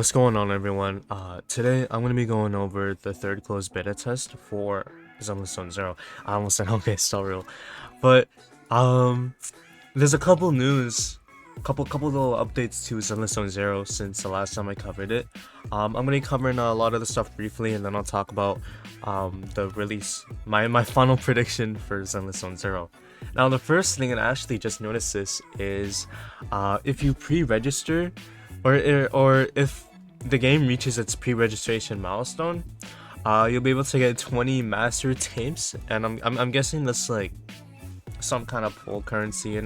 What's going on, everyone? Today I'm gonna be going over the third closed beta test for Zenless Zero. I almost said okay, still real, but um, there's a couple news, couple little updates to Zenless Zero since the last time I covered it. I'm gonna be covering a lot of the stuff briefly, and then I'll talk about the release, my final prediction for Zenless Zero. Now, the first thing, and I actually just noticed this, is if you pre-register, or if the game reaches its pre-registration milestone, you'll be able to get 20 master tapes, and I'm guessing that's like some kind of pool currency,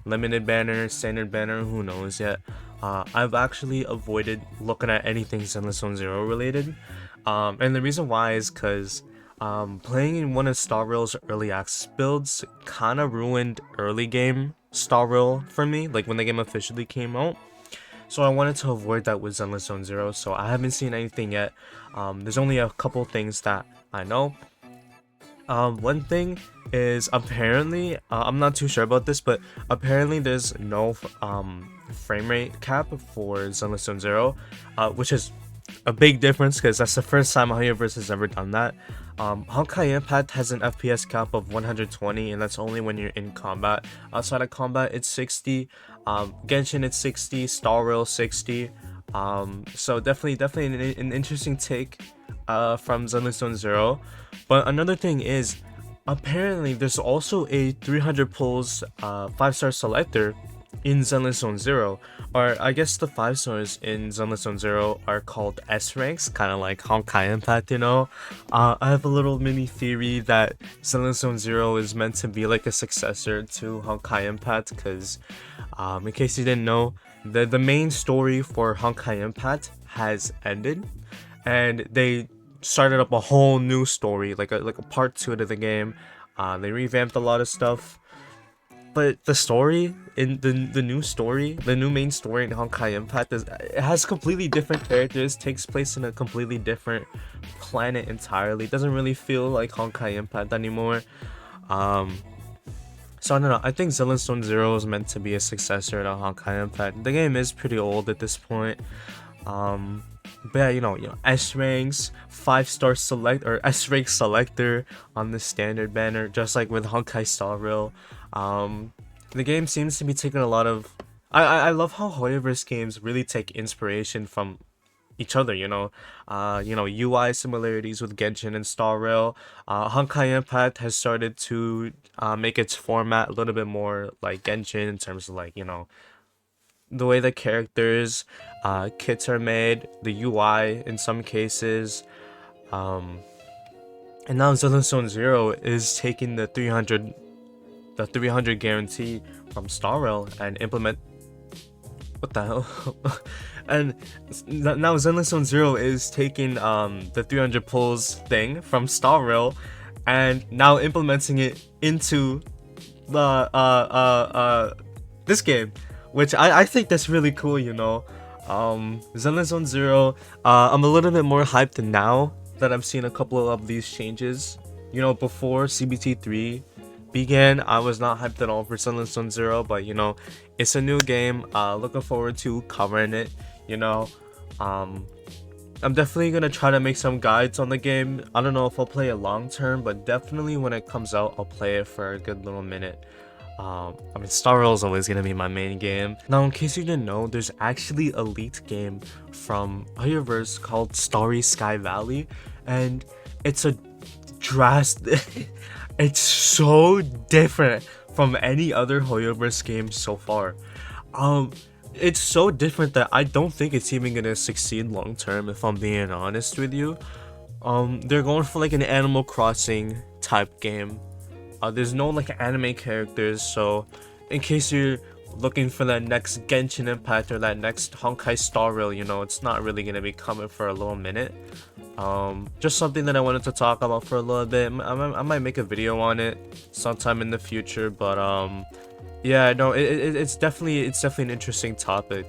limited banner, standard banner, who knows yet. I've actually avoided looking at anything Zenless Zone Zero related, and the reason why is because playing in one of Star Rail's early access builds kind of ruined early game Star Rail for me, like when the game officially came out. So I wanted to avoid that with Zenless Zone Zero, so I haven't seen anything yet. There's only a couple things that I know. One thing is, apparently, I'm not too sure about this, but apparently there's no frame rate cap for Zenless Zone Zero, which is a big difference because that's the first time Hoyoverse has ever done that. Honkai Impact has an FPS cap of 120, and that's only when you're in combat. Outside of combat, it's 60. Genshin, it's 60. Star Rail, 60. So definitely an interesting take from Zenless Zone Zero. But another thing is, apparently there's also a 300 pulls 5-star selector in Zenless Zone Zero, or I guess the 5 stars in Zenless Zone Zero are called S ranks, kind of like Honkai Impact, I have a little mini theory that Zenless Zone Zero is meant to be like a successor to Honkai Impact, because in case you didn't know, the main story for Honkai Impact has ended, and they started up a whole new story, like a part 2 to the game. They revamped a lot of stuff. But the story in the new story, the new main story in Honkai Impact, it has completely different characters, takes place in a completely different planet entirely. It doesn't really feel like Honkai Impact anymore. So I don't know. I think Zenless Zone Zero is meant to be a successor to Honkai Impact. The game is pretty old at this point. But yeah, S ranks, 5-star select or S rank selector on the standard banner, just like with Honkai Star Rail. The game seems to be taking a lot of. I love how Hoyoverse games really take inspiration from each other. UI similarities with Genshin and Star Rail. Honkai Impact has started to make its format a little bit more like Genshin in terms of the way the characters, kits are made, the UI in some cases, and now Zenless Zone Zero is taking the 300 guarantee from Star Rail and implement. What the hell? And now Zenless Zone Zero is taking the 300 pulls thing from Star Rail and now implementing it into the this game, which I think that's really cool, Zenless Zone Zero, I'm a little bit more hyped now that I've seen a couple of these changes. Before CBT3 began, I was not hyped at all for Zenless Zone Zero, but it's a new game. Looking forward to covering it. I'm definitely gonna try to make some guides on the game. I don't know if I'll play it long term, but definitely when it comes out, I'll play it for a good little minute. Star Rail is always gonna be my main game. Now, in case you didn't know, there's actually a leaked game from Hoyoverse called Starry Sky Valley, and it's a drastic. It's so different from any other Hoyoverse game so far. It's so different that I don't think it's even gonna succeed long term, if I'm being honest with you. They're going for like an Animal Crossing type game. There's no anime characters, so in case you're looking for that next Genshin Impact or that next Honkai Star Rail, it's not really gonna be coming for a little minute. Just something that I wanted to talk about for a little bit. I might make a video on it sometime in the future, but yeah, no, it's definitely an interesting topic.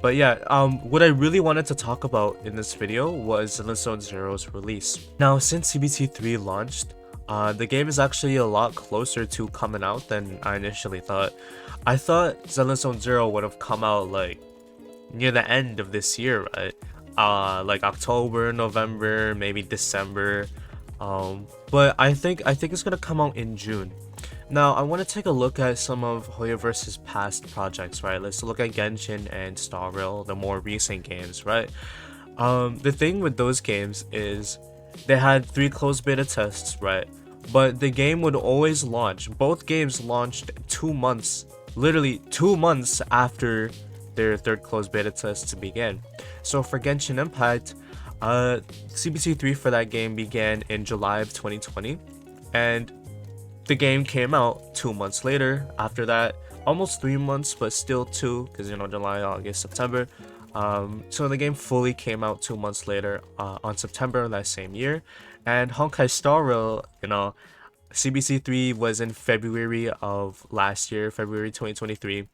But yeah, what I really wanted to talk about in this video was Zenless Zone Zero's release. Now, since CBT3 launched, the game is actually a lot closer to coming out than I initially thought. I thought Zenless Zone Zero would have come out near the end of this year, right? Like October, November, maybe December. But I think it's gonna come out in June. Now I want to take a look at some of Hoyoverse's past projects, right? Let's look at Genshin and Star Rail, the more recent games, right? The thing with those games is they had 3 closed beta tests, right? But the game would always launch. Both games launched 2 months, literally 2 months after their third closed beta test began. So for Genshin Impact, CBC 3 for that game began in July of 2020, and the game came out 2 months later. After that, almost 3 months, but still 2, because you know, July, August, September. So the game fully came out 2 months later, on September of that same year. And Honkai Star Rail, you know, CBC 3 was in February of last year, February 2023,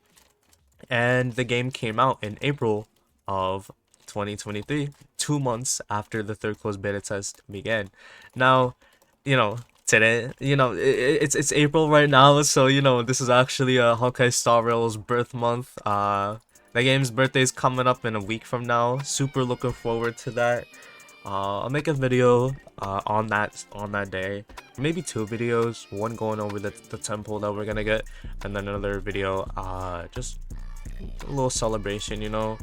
and the game came out in April of 2023, 2 months after the third closed beta test began. Now, you know, today, you know, it's April right now, so you know, this is actually Honkai Star Rail's birth month. The game's birthday is coming up in a week from now. Super looking forward to that. I'll make a video on that day, maybe 2 videos, one going over the temple that we're gonna get, and then another video just a little celebration, you know.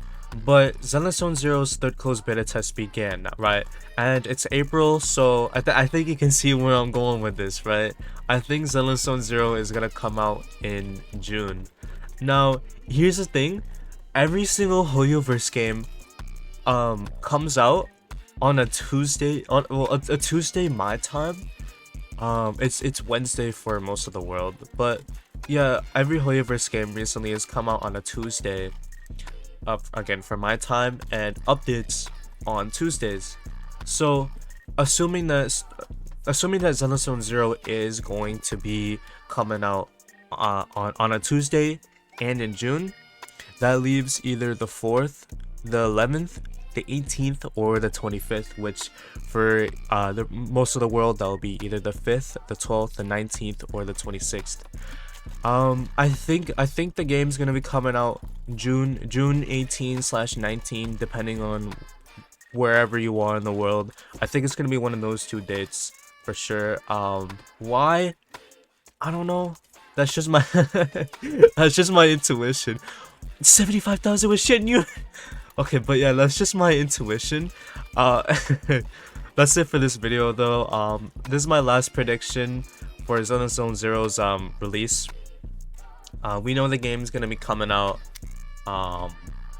But Zenless Zone Zero's third closed beta test began, right? And it's April, so I think you can see where I'm going with this, right? I think Zenless Zone Zero is gonna come out in June. Now, here's the thing: every single Hoyoverse game comes out on a Tuesday, on a Tuesday my time. It's Wednesday for most of the world, but yeah, every Hoyoverse game recently has come out on a Tuesday, up again for my time, and updates on Tuesdays. So assuming that Zenless Zone Zero is going to be coming out on a Tuesday and in June, that leaves either the 4th, the 11th, the 18th, or the 25th, which for the most of the world, that will be either the 5th, the 12th, the 19th, or the 26th. I think the game's gonna be coming out June 18/19, depending on wherever you are in the world. I think it's gonna be one of those 2 dates for sure. Why? I don't know. That's just my that's just my intuition. 75,000 was shitting you. Okay, but yeah, that's just my intuition. That's it for this video though. This is my last prediction for Zenless Zone Zero's release. We know the game's gonna be coming out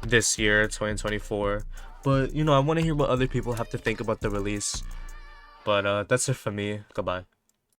this year, 2024. But you know, I want to hear what other people have to think about the release. But that's it for me. Goodbye.